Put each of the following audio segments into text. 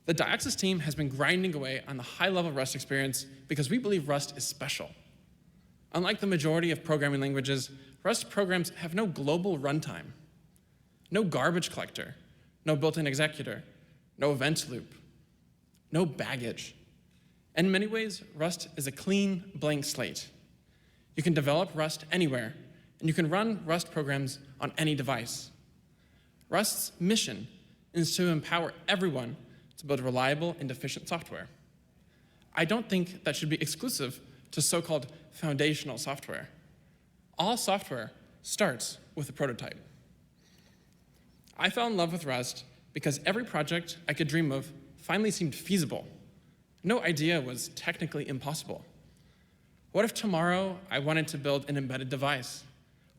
The Dioxus team has been grinding away on the high-level Rust experience because we believe Rust is special. Unlike the majority of programming languages, Rust programs have no global runtime, no garbage collector, no built-in executor, no event loop, no baggage. In many ways, Rust is a clean, blank slate. You can develop Rust anywhere, and you can run Rust programs on any device. Rust's mission is to empower everyone to build reliable and efficient software. I don't think that should be exclusive to so-called foundational software. All software starts with a prototype. I fell in love with Rust because every project I could dream of finally seemed feasible. No idea was technically impossible. What if tomorrow I wanted to build an embedded device,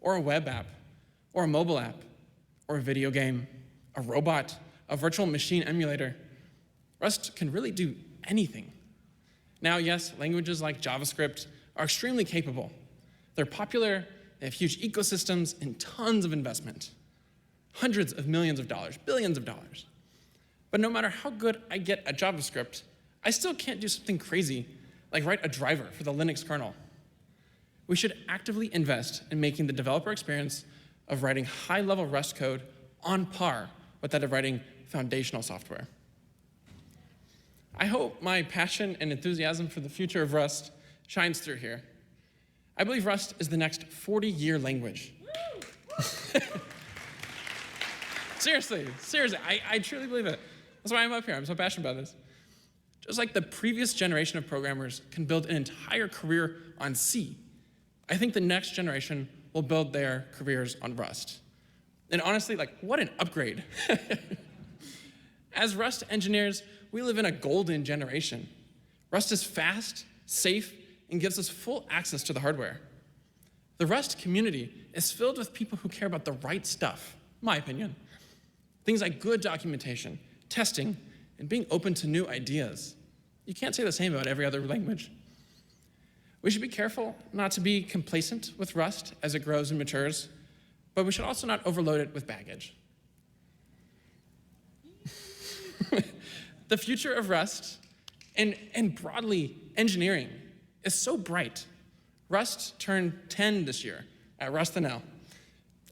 or a web app, or a mobile app, or a video game, a robot, a virtual machine emulator? Rust can really do anything. Now, yes, languages like JavaScript are extremely capable. They're popular, they have huge ecosystems, and tons of investment. Hundreds of millions of dollars, billions of dollars. But no matter how good I get at JavaScript, I still can't do something crazy like write a driver for the Linux kernel. We should actively invest in making the developer experience of writing high-level Rust code on par with that of writing foundational software. I hope my passion and enthusiasm for the future of Rust shines through here. I believe Rust is the next 40-year language. Seriously, I truly believe it. That's why I'm up here. I'm so passionate about this. Just like the previous generation of programmers can build an entire career on C, I think the next generation will build their careers on Rust. And honestly, what an upgrade. As Rust engineers, we live in a golden generation. Rust is fast, safe, and gives us full access to the hardware. The Rust community is filled with people who care about the right stuff, in my opinion. Things like good documentation, testing, and being open to new ideas. You can't say the same about every other language. We should be careful not to be complacent with Rust as it grows and matures, but we should also not overload it with baggage. The future of Rust, and broadly engineering, is so bright. Rust turned 10 this year at Rust-NL.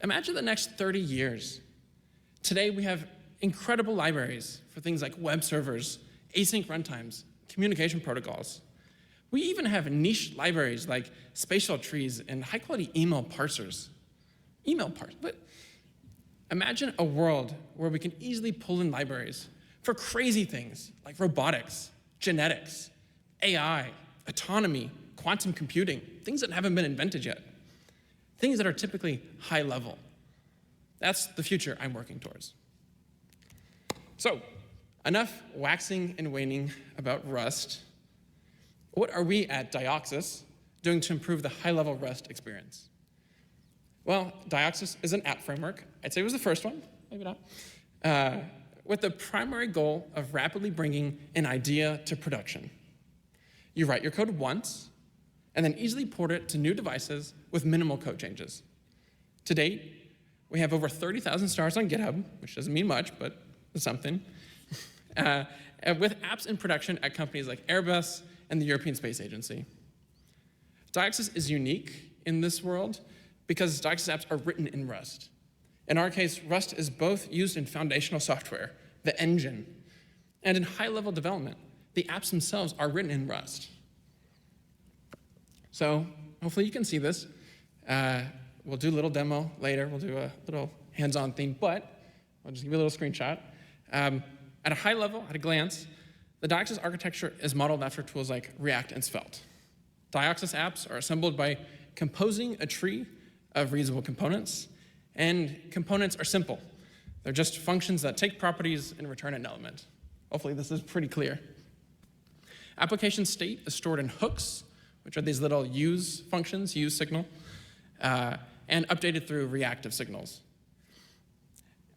Imagine the next 30 years. Today we have incredible libraries for things like web servers, async runtimes, communication protocols. We even have niche libraries like spatial trees and high-quality email parsers. But imagine a world where we can easily pull in libraries for crazy things like robotics, genetics, AI, autonomy, quantum computing, things that haven't been invented yet, things that are typically high level. That's the future I'm working towards. So, enough waxing and waning about Rust. What are we at Dioxus doing to improve the high-level Rust experience? Well, Dioxus is an app framework. I'd say it was the first one, maybe not, with the primary goal of rapidly bringing an idea to production. You write your code once, and then easily port it to new devices with minimal code changes. To date, we have over 30,000 stars on GitHub, which doesn't mean much, but it's something, with apps in production at companies like Airbus and the European Space Agency. Dioxus is unique in this world because Dioxus apps are written in Rust. In our case, Rust is both used in foundational software, the engine, and in high-level development. The apps themselves are written in Rust. So hopefully you can see this. We'll do a little demo later. We'll do a little hands-on thing, but I'll just give you a little screenshot. At a high level, at a glance, the Dioxus architecture is modeled after tools like React and Svelte. Dioxus apps are assembled by composing a tree of reusable components, and components are simple. They're just functions that take properties and return an element. Hopefully this is pretty clear. Application state is stored in hooks, which are these little use functions, use signal, and updated through reactive signals.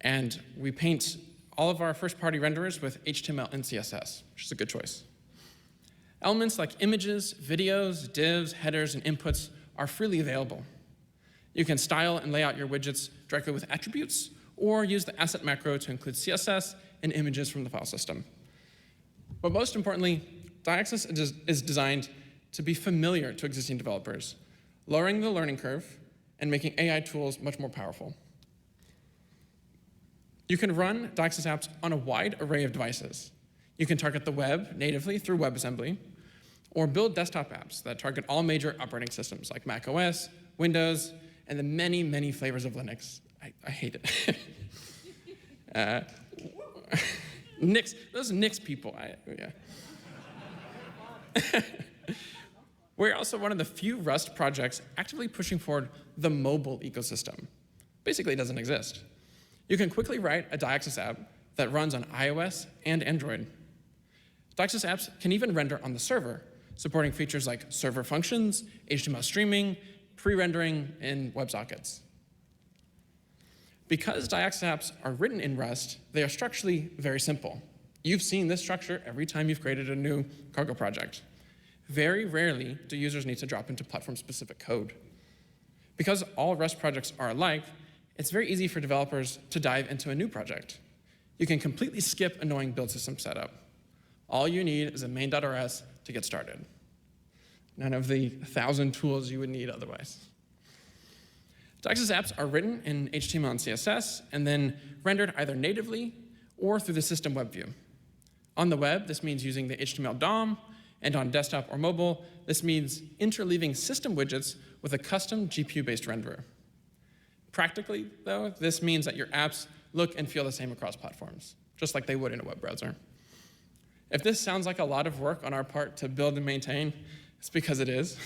And we paint all of our first-party renderers with HTML and CSS, which is a good choice. Elements like images, videos, divs, headers, and inputs are freely available. You can style and lay out your widgets directly with attributes, or use the asset macro to include CSS and images from the file system. But most importantly, Dioxus is designed to be familiar to existing developers, lowering the learning curve and making AI tools much more powerful. You can run Dioxus apps on a wide array of devices. You can target the web natively through WebAssembly, or build desktop apps that target all major operating systems like macOS, Windows, and the many, many flavors of Linux. I hate it. Nix, those Nix people, yeah. We're also one of the few Rust projects actively pushing forward the mobile ecosystem. Basically, it doesn't exist. You can quickly write a Dioxus app that runs on iOS and Android. Dioxus apps can even render on the server, supporting features like server functions, HTML streaming, pre-rendering, and WebSockets. Because Dioxus apps are written in Rust, they are structurally very simple. You've seen this structure every time you've created a new cargo project. Very rarely do users need to drop into platform-specific code. Because all Rust projects are alike, it's very easy for developers to dive into a new project. You can completely skip annoying build system setup. All you need is a main.rs to get started. None of the 1,000 tools you would need otherwise. Dioxus apps are written in HTML and CSS, and then rendered either natively or through the system web view. On the web, this means using the HTML DOM, and on desktop or mobile, this means interleaving system widgets with a custom GPU-based renderer. Practically, though, this means that your apps look and feel the same across platforms, just like they would in a web browser. If this sounds like a lot of work on our part to build and maintain, it's because it is.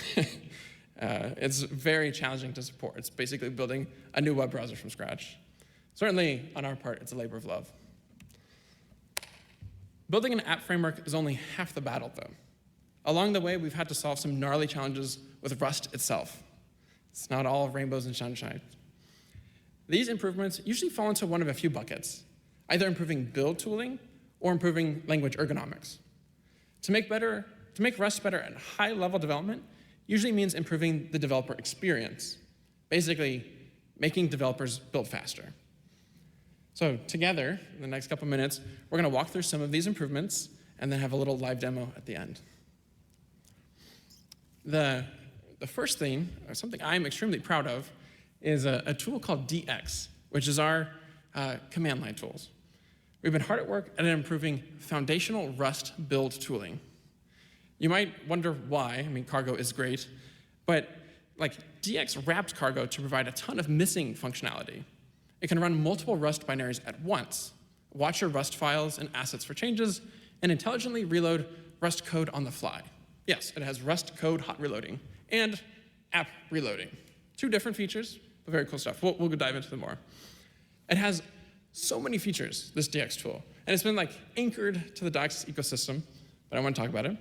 It's very challenging to support. It's basically building a new web browser from scratch. Certainly, on our part, it's a labor of love. Building an app framework is only half the battle, though. Along the way, we've had to solve some gnarly challenges with Rust itself. It's not all rainbows and sunshine. These improvements usually fall into one of a few buckets, either improving build tooling or improving language ergonomics. To make Rust better at high-level development usually means improving the developer experience, basically making developers build faster. So together, in the next couple minutes, we're going to walk through some of these improvements and then have a little live demo at the end. The first thing, or something I'm extremely proud of, is a tool called DX, which is our command line tools. We've been hard at work at improving foundational Rust build tooling. You might wonder why. I mean, cargo is great, but DX wrapped cargo to provide a ton of missing functionality. It can run multiple Rust binaries at once, watch your Rust files and assets for changes, and intelligently reload Rust code on the fly. Yes, it has Rust code hot reloading and app reloading. Two different features, but very cool stuff. We'll go dive into them more. It has so many features, this DX tool, and it's been anchored to the Dioxus ecosystem, but I want to talk about it.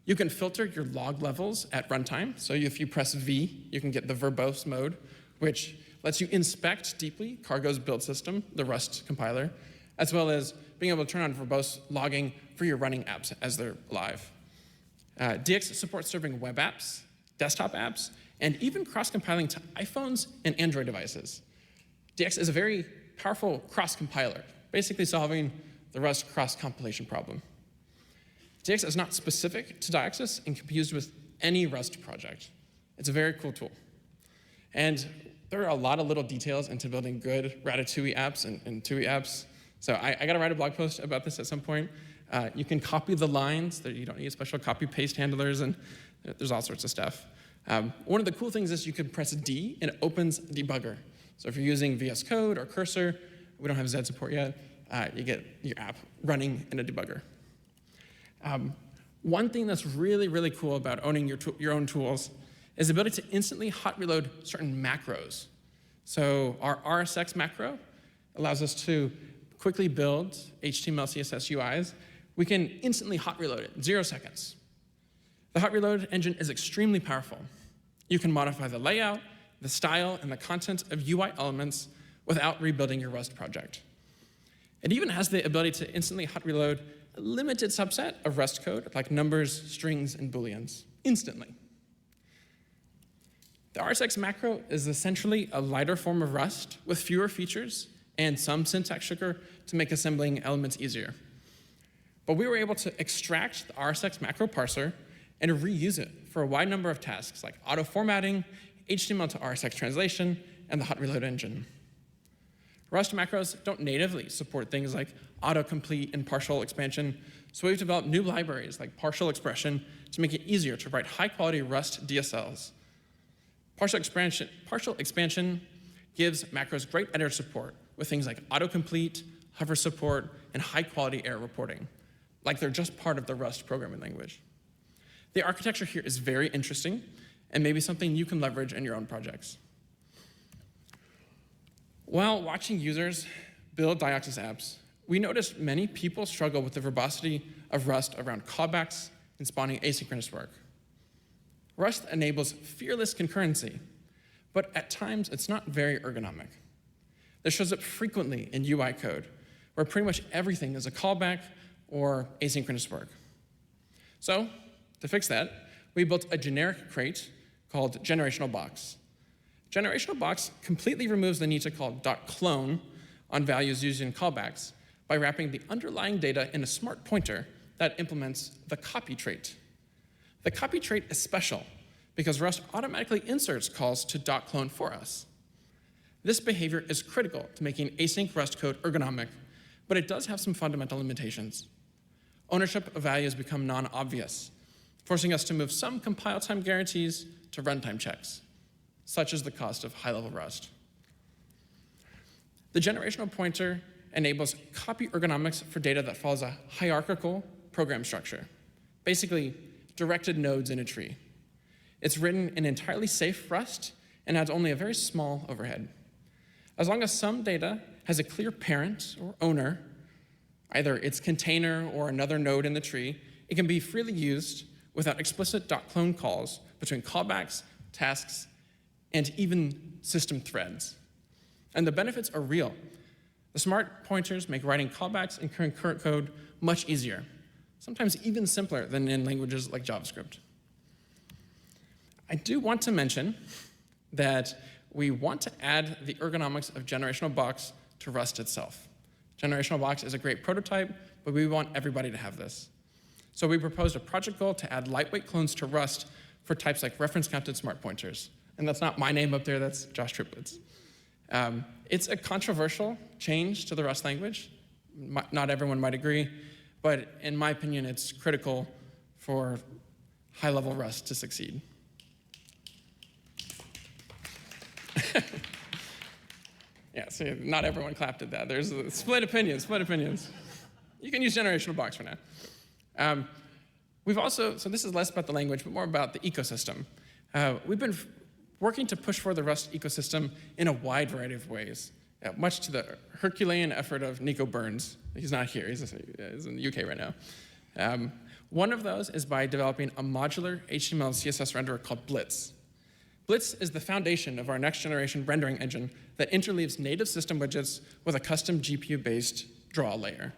You can filter your log levels at runtime. So if you press V, you can get the verbose mode, which lets you inspect deeply Cargo's build system, the Rust compiler, as well as being able to turn on verbose logging for your running apps as they're live. DX supports serving web apps, desktop apps, and even cross-compiling to iPhones and Android devices. DX is a very powerful cross-compiler, basically solving the Rust cross-compilation problem. DX is not specific to Dioxus and can be used with any Rust project. It's a very cool tool. And there are a lot of little details into building good Ratatouille apps and TUI apps. So I got to write a blog post about this at some point. You can copy the lines. You don't need special copy-paste handlers, and there's all sorts of stuff. One of the cool things is you can press D, and it opens a debugger. So if you're using VS Code or Cursor, we don't have Z support yet, you get your app running in a debugger. One thing that's really, really cool about owning your own tools is the ability to instantly hot reload certain macros. So our RSX macro allows us to quickly build HTML, CSS UIs. We can instantly hot reload it in 0 seconds. The hot reload engine is extremely powerful. You can modify the layout, the style, and the content of UI elements without rebuilding your Rust project. It even has the ability to instantly hot reload a limited subset of Rust code, like numbers, strings, and booleans, instantly. The RSX macro is essentially a lighter form of Rust with fewer features and some syntax sugar to make assembling elements easier. But we were able to extract the RSX macro parser and reuse it for a wide number of tasks like auto-formatting, HTML to RSX translation, and the hot reload engine. Rust macros don't natively support things like autocomplete and partial expansion, so we've developed new libraries like partial expression to make it easier to write high-quality Rust DSLs. Partial expansion gives macros great editor support with things like autocomplete, hover support, and high-quality error reporting, like they're just part of the Rust programming language. The architecture here is very interesting and maybe something you can leverage in your own projects. While watching users build Dioxus apps, we noticed many people struggle with the verbosity of Rust around callbacks and spawning asynchronous work. Rust enables fearless concurrency, but at times it's not very ergonomic. This shows up frequently in UI code, where pretty much everything is a callback or asynchronous work. So, to fix that, we built a generic crate called generational box. Generational box completely removes the need to call .clone on values used in callbacks by wrapping the underlying data in a smart pointer that implements the copy trait. The copy trait is special because Rust automatically inserts calls to .clone for us. This behavior is critical to making async Rust code ergonomic, but it does have some fundamental limitations. Ownership of values become non-obvious, forcing us to move some compile time guarantees to runtime checks, such as the cost of high-level Rust. The generational pointer enables copy ergonomics for data that follows a hierarchical program structure, basically directed nodes in a tree. It's written in entirely safe Rust and adds only a very small overhead. As long as some data has a clear parent or owner, either its container or another node in the tree, it can be freely used without explicit .clone calls between callbacks, tasks, and even system threads. And the benefits are real. The smart pointers make writing callbacks and concurrent code much easier, sometimes even simpler than in languages like JavaScript. I do want to mention that we want to add the ergonomics of generational box to Rust itself. Generational box is a great prototype, but we want everybody to have this. So we proposed a project goal to add lightweight clones to Rust for types like reference-counted smart pointers. And that's not my name up there, that's Josh Triplets. It's a controversial change to the Rust language. Not everyone might agree, but in my opinion, it's critical for high-level Rust to succeed. Yeah, see, not everyone clapped at that. There's a split opinions. You can use generational box for now. We've also, so this is less about the language, but more about the ecosystem. We've been working to push forward the Rust ecosystem in a wide variety of ways, much to the Herculean effort of Nico Burns. He's not here, he's in the UK right now. One of those is by developing a modular HTML and CSS renderer called Blitz. Blitz is the foundation of our next generation rendering engine that interleaves native system widgets with a custom GPU-based draw layer.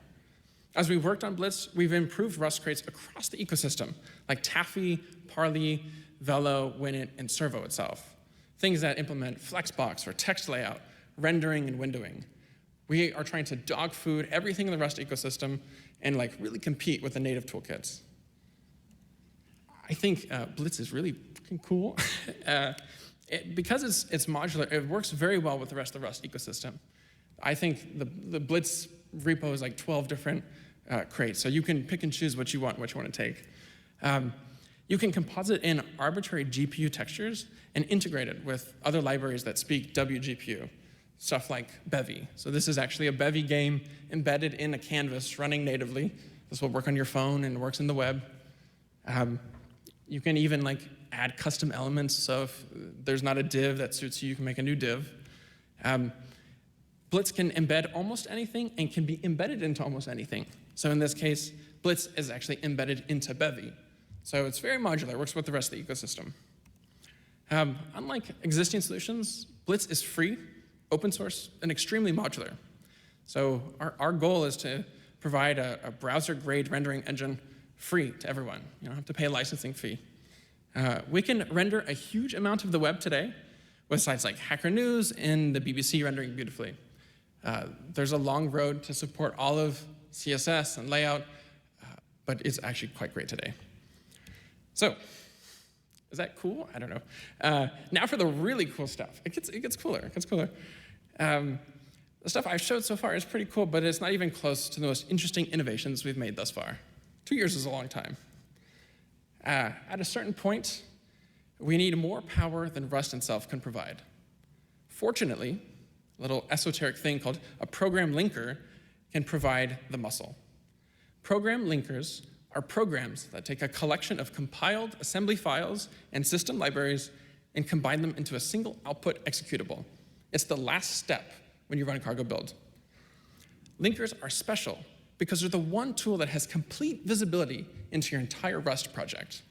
As we worked on Blitz, we've improved Rust crates across the ecosystem, like Taffy, Parley, Velo, Winit, and Servo itself. Things that implement Flexbox or text layout, rendering and windowing. We are trying to dog food everything in the Rust ecosystem and really compete with the native toolkits. I think Blitz is really fucking cool. Because it's modular, it works very well with the rest of the Rust ecosystem. I think the Blitz repo is like 12 different crates, so you can pick and choose what you want to take. You can composite in arbitrary GPU textures and integrate it with other libraries that speak WGPU, stuff like Bevy. So this is actually a Bevy game embedded in a canvas running natively. This will work on your phone and works in the web. You can even add custom elements, so if there's not a div that suits you, you can make a new div. Blitz can embed almost anything and can be embedded into almost anything. So in this case, Blitz is actually embedded into Bevy. So it's very modular, works with the rest of the ecosystem. Unlike existing solutions, Blitz is free, open source, and extremely modular. So our goal is to provide a browser-grade rendering engine free to everyone. You don't have to pay a licensing fee. We can render a huge amount of the web today with sites like Hacker News and the BBC rendering beautifully. There's a long road to support all of CSS and layout, but it's actually quite great today. So, is that cool? I don't know. Now for the really cool stuff. It gets cooler. The stuff I've showed so far is pretty cool, but it's not even close to the most interesting innovations we've made thus far. 2 years is a long time. At a certain point, we need more power than Rust itself can provide. Fortunately, a little esoteric thing called a program linker can provide the muscle. Program linkers are programs that take a collection of compiled assembly files and system libraries and combine them into a single output executable. It's the last step when you run a cargo build. Linkers are special because they're the one tool that has complete visibility into your entire Rust project.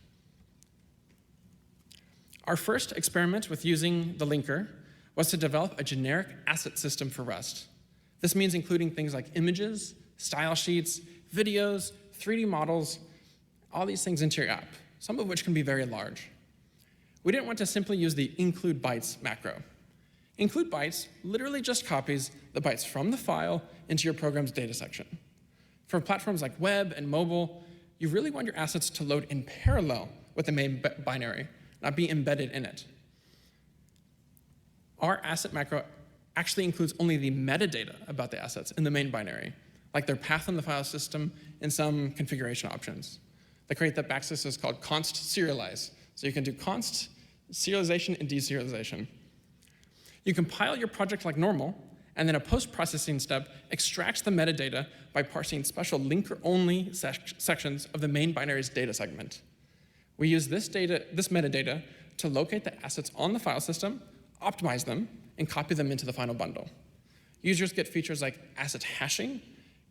Our first experiment with using the linker was to develop a generic asset system for Rust. This means including things like images, style sheets, videos, 3D models, all these things into your app, some of which can be very large. We didn't want to simply use the include bytes macro. Include bytes literally just copies the bytes from the file into your program's data section. For platforms like web and mobile, you really want your assets to load in parallel with the main binary, not be embedded in it. Our asset macro actually includes only the metadata about the assets in the main binary, like their path in the file system and some configuration options. The crate that backs this is called const serialize. So you can do const serialization and deserialization. You compile your project like normal, and then a post-processing step extracts the metadata by parsing special linker-only sections of the main binary's data segment. We use this metadata to locate the assets on the file system, optimize them, and copy them into the final bundle. Users get features like asset hashing,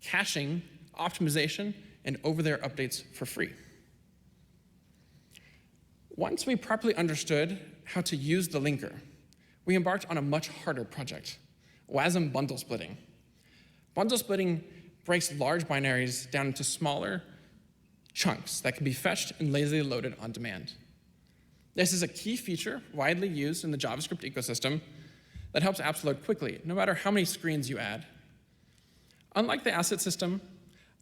caching, optimization, and over-the-air updates for free. Once we properly understood how to use the linker, we embarked on a much harder project, WASM bundle splitting. Bundle splitting breaks large binaries down into smaller chunks that can be fetched and lazily loaded on demand. This is a key feature widely used in the JavaScript ecosystem that helps apps load quickly, no matter how many screens you add. Unlike the asset system,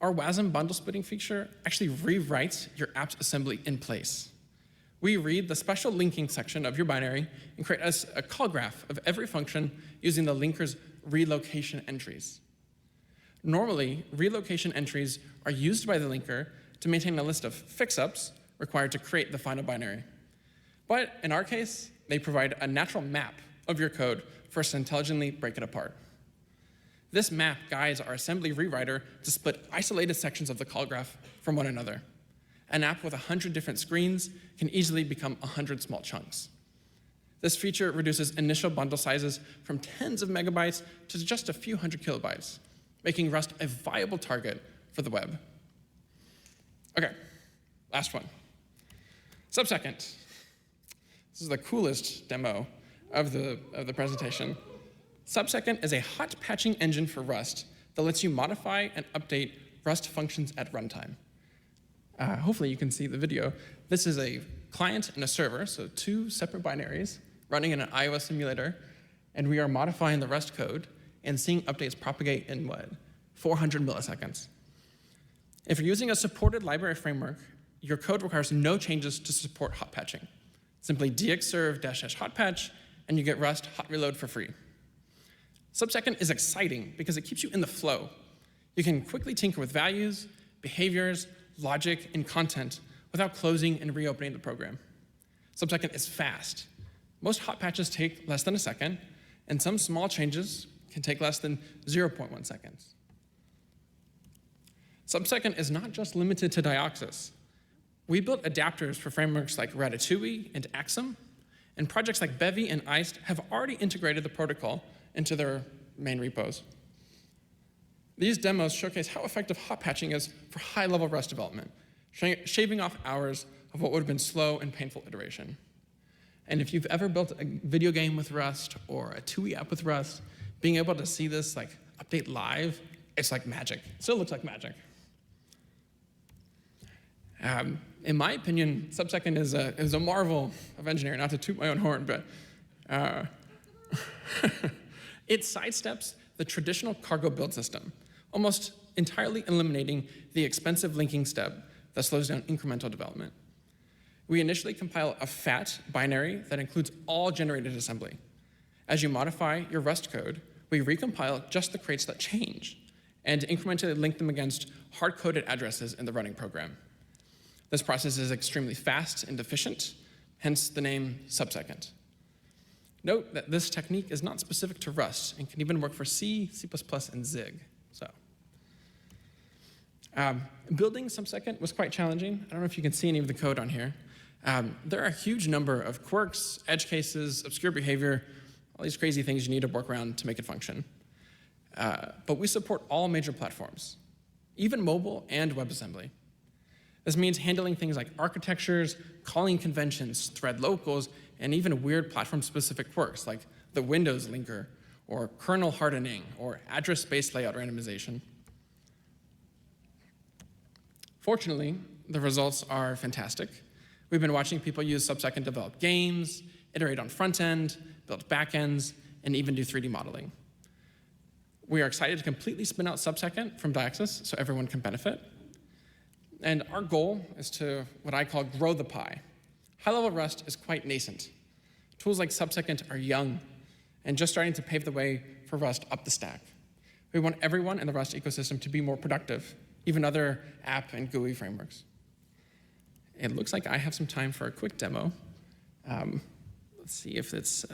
our WASM bundle splitting feature actually rewrites your app's assembly in place. We read the special linking section of your binary and create a call graph of every function using the linker's relocation entries. Normally, relocation entries are used by the linker to maintain a list of fix-ups required to create the final binary. But in our case, they provide a natural map of your code for us to intelligently break it apart. This map guides our assembly rewriter to split isolated sections of the call graph from one another. An app with 100 different screens can easily become 100 small chunks. This feature reduces initial bundle sizes from tens of megabytes to just a few hundred kilobytes, making Rust a viable target for the web. OK, last one. Subsecond. This is the coolest demo of the presentation. Subsecond is a hot patching engine for Rust that lets you modify and update Rust functions at runtime. Hopefully you can see the video. This is a client and a server, so two separate binaries running in an iOS simulator, and we are modifying the Rust code and seeing updates propagate in 400 milliseconds. If you're using a supported library framework, your code requires no changes to support hot patching. Simply dxserve --hot patch, and you get Rust hot reload for free. Subsecond is exciting because it keeps you in the flow. You can quickly tinker with values, behaviors, logic, and content without closing and reopening the program. Subsecond is fast. Most hot patches take less than a second, and some small changes can take less than 0.1 seconds. Subsecond is not just limited to Dioxus. We built adapters for frameworks like Ratatouille and Axum, and projects like Bevy and Iced have already integrated the protocol into their main repos. These demos showcase how effective hot patching is for high-level Rust development, shaving off hours of what would have been slow and painful iteration. And if you've ever built a video game with Rust or a TUI app with Rust, being able to see this update live, it's like magic. It still looks like magic. In my opinion, Subsecond is a marvel of engineering, not to toot my own horn, but it sidesteps the traditional cargo build system, almost entirely eliminating the expensive linking step that slows down incremental development. We initially compile a fat binary that includes all generated assembly. As you modify your Rust code, we recompile just the crates that change and incrementally link them against hard-coded addresses in the running program. This process is extremely fast and efficient, hence the name Subsecond. Note that this technique is not specific to Rust and can even work for C, C++, and Zig. Building Subsecond was quite challenging. I don't know if you can see any of the code on here. There are a huge number of quirks, edge cases, obscure behavior, all these crazy things you need to work around to make it function. But we support all major platforms, even mobile and WebAssembly. This means handling things like architectures, calling conventions, thread locals, and even weird platform-specific quirks like the Windows linker, or kernel hardening, or address space layout randomization. Fortunately, the results are fantastic. We've been watching people use Subsecond to develop games, iterate on front end, build back ends, and even do 3D modeling. We are excited to completely spin out Subsecond from Dioxus so everyone can benefit. And our goal is to what I call grow the pie. High-level Rust is quite nascent. Tools like Subsecond are young and just starting to pave the way for Rust up the stack. We want everyone in the Rust ecosystem to be more productive, even other app and GUI frameworks. It looks like I have some time for a quick demo. Let's see if it's...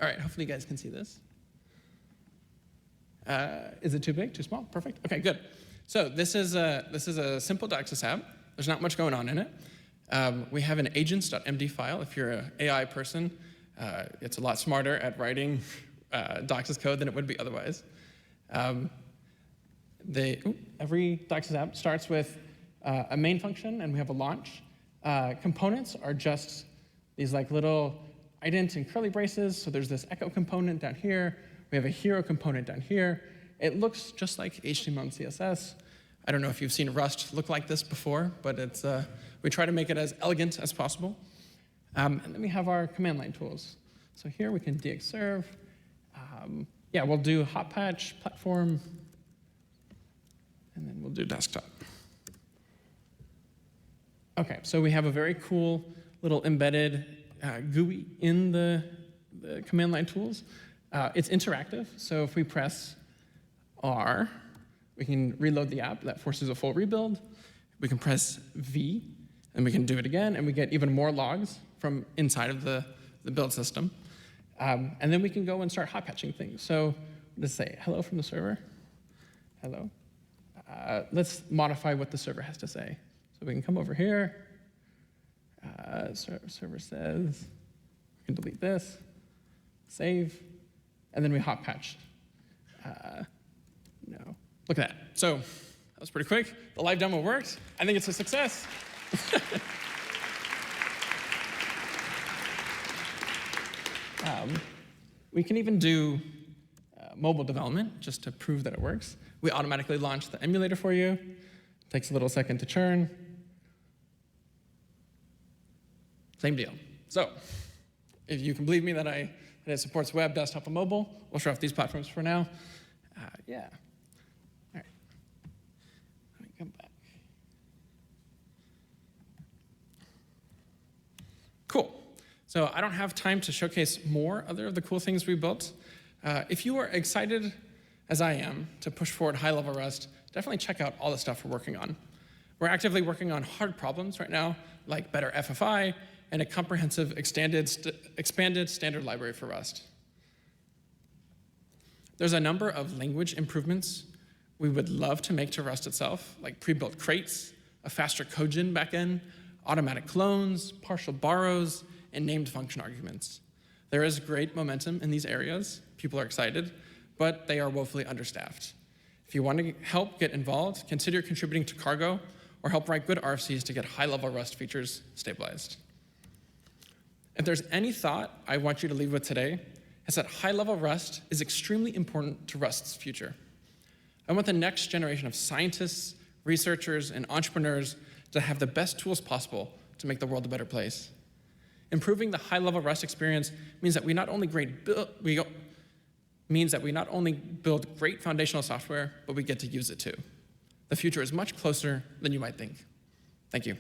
All right, hopefully you guys can see this. Is it too big, too small? Perfect. OK, good. So this is a simple Dioxus app. There's not much going on in it. We have an agents.md file. If you're an AI person, it's a lot smarter at writing Dioxus code than it would be otherwise. Every Dioxus app starts with a main function, and we have a launch. Components are just these like little ident and curly braces. So there's this echo component down here. We have a hero component down here. It looks just like HTML and CSS. I don't know if you've seen Rust look like this before, but it's, we try to make it as elegant as possible. And then we have our command line tools. So here we can dxserve. Yeah, we'll do hot patch, platform, and then we'll do desktop. OK, so we have a very cool little embedded GUI in the command line tools. It's interactive, so if we press R, we can reload the app. That forces a full rebuild. We can press V, and we can do it again, and we get even more logs from inside of the build system. And then we can go and start hot patching things. So let's say hello from the server. Hello. Let's modify what the server has to say. So we can come over here. Server says, we can delete this, save, and then we hot patch. No, look at that. So that was pretty quick. The live demo worked. I think it's a success. We can even do mobile development just to prove that it works. We automatically launch the emulator for you. It takes a little second to churn. Same deal. So if you can believe me that it supports web, desktop, and mobile, we'll show off these platforms for now. Yeah. All right. Let me come back. Cool. So I don't have time to showcase more other of the cool things we built. If you are excited, as I am, to push forward high-level Rust, definitely check out all the stuff we're working on. We're actively working on hard problems right now, like better FFI, and a comprehensive expanded standard library for Rust. There's a number of language improvements we would love to make to Rust itself, like pre-built crates, a faster codegen backend, automatic clones, partial borrows, and named function arguments. There is great momentum in these areas. People are excited, but they are woefully understaffed. If you want to help get involved, consider contributing to Cargo or help write good RFCs to get high-level Rust features stabilized. If there's any thought I want you to leave with today, it's that high-level Rust is extremely important to Rust's future. I want the next generation of scientists, researchers, and entrepreneurs to have the best tools possible to make the world a better place. Improving the high-level Rust experience means that we not only build great foundational software, but we get to use it too. The future is much closer than you might think. Thank you.